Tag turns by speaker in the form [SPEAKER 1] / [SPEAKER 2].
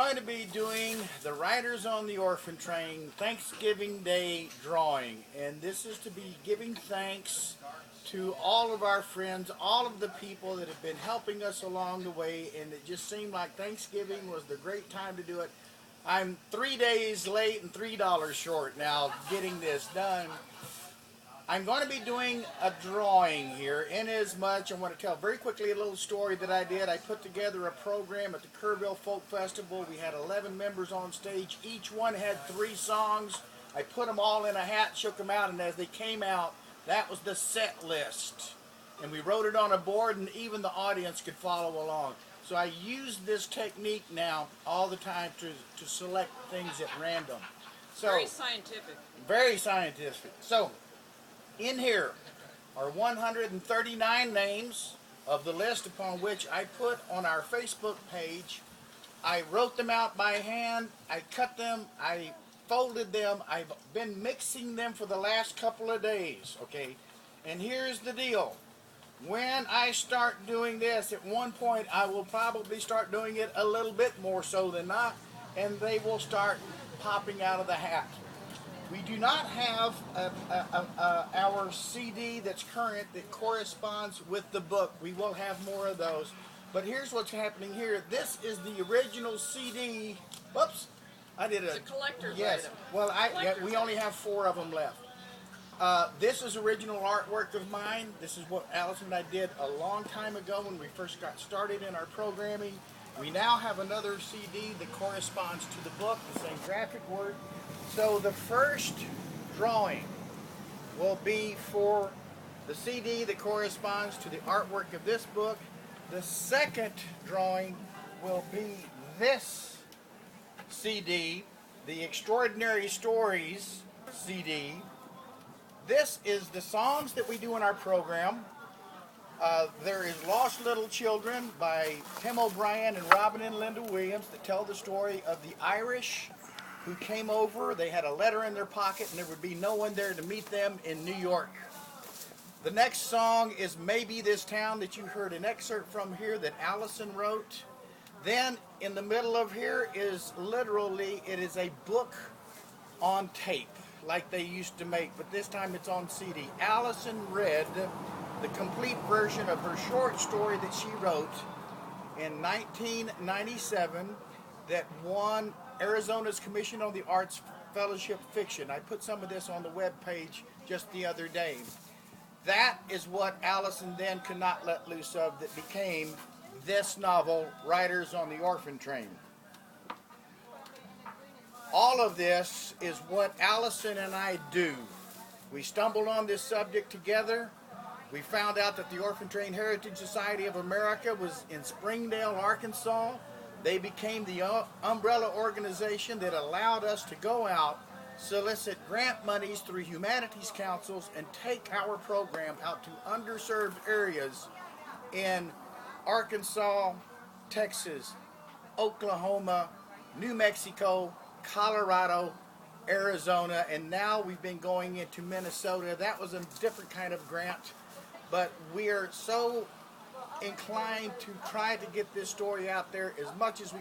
[SPEAKER 1] going to be doing the Riders on the Orphan Train Thanksgiving Day drawing, and this is to be giving thanks to all of our friends, all of the people that have been helping us along the way, and it just seemed like Thanksgiving was the great time to do it. I'm 3 days late and $3 short now getting this done. I'm going to be doing a drawing here, inasmuch I want to tell very quickly a little story that I did. I put together a program at the Kerrville Folk Festival. We had 11 members on stage. Each one had 3 songs. I put them all in a hat, shook them out, and as they came out, that was the set list. And we wrote it on a board, and even the audience could follow along. So I use this technique now all the time to select things at random. So,
[SPEAKER 2] very scientific.
[SPEAKER 1] Very scientific. So, in here are 139 names of the list upon which I put on our Facebook page. I wrote them out by hand, I cut them, I folded them, I've been mixing them for the last couple of days, okay? And here's the deal. When I start doing this, at one point I will probably start doing it a little bit more so than not, and they will start popping out of the hat. We do not have our CD that's current that corresponds with the book. We will have more of those. But here's what's happening here. This is the original CD. Whoops. I did
[SPEAKER 2] It's a collector's
[SPEAKER 1] yes.
[SPEAKER 2] item.
[SPEAKER 1] Well, we only have 4 of them left. This is original artwork of mine. This is what Alison and I did a long time ago when we first got started in our programming. We now have another CD that corresponds to the book, the same graphic work. So the first drawing will be for the CD that corresponds to the artwork of this book. The second drawing will be this CD, the Extraordinary Stories CD. This is the songs that we do in our program. There is Lost Little Children by Tim O'Brien and Robin and Linda Williams that tell the story of the Irish who came over. They had a letter in their pocket and there would be no one there to meet them in New York. The next song is Maybe This Town that you heard an excerpt from here that Alison wrote. Then in the middle of here is literally, it is a book on tape like they used to make, but this time it's on CD. Alison read the complete version of her short story that she wrote in 1997 that won Arizona's Commission on the Arts Fellowship Fiction. I put some of this on the web page just the other day. That is what Alison then could not let loose of that became this novel, Riders on the Orphan Train. All of this is what Alison and I do. We stumbled on this subject together. We found out that the Orphan Train Heritage Society of America was in Springdale, Arkansas. They became the umbrella organization that allowed us to go out, solicit grant monies through humanities councils, and take our program out to underserved areas in Arkansas, Texas, Oklahoma, New Mexico, Colorado, Arizona, and now we've been going into Minnesota. That was a different kind of grant, but we are so inclined to try to get this story out there as much as we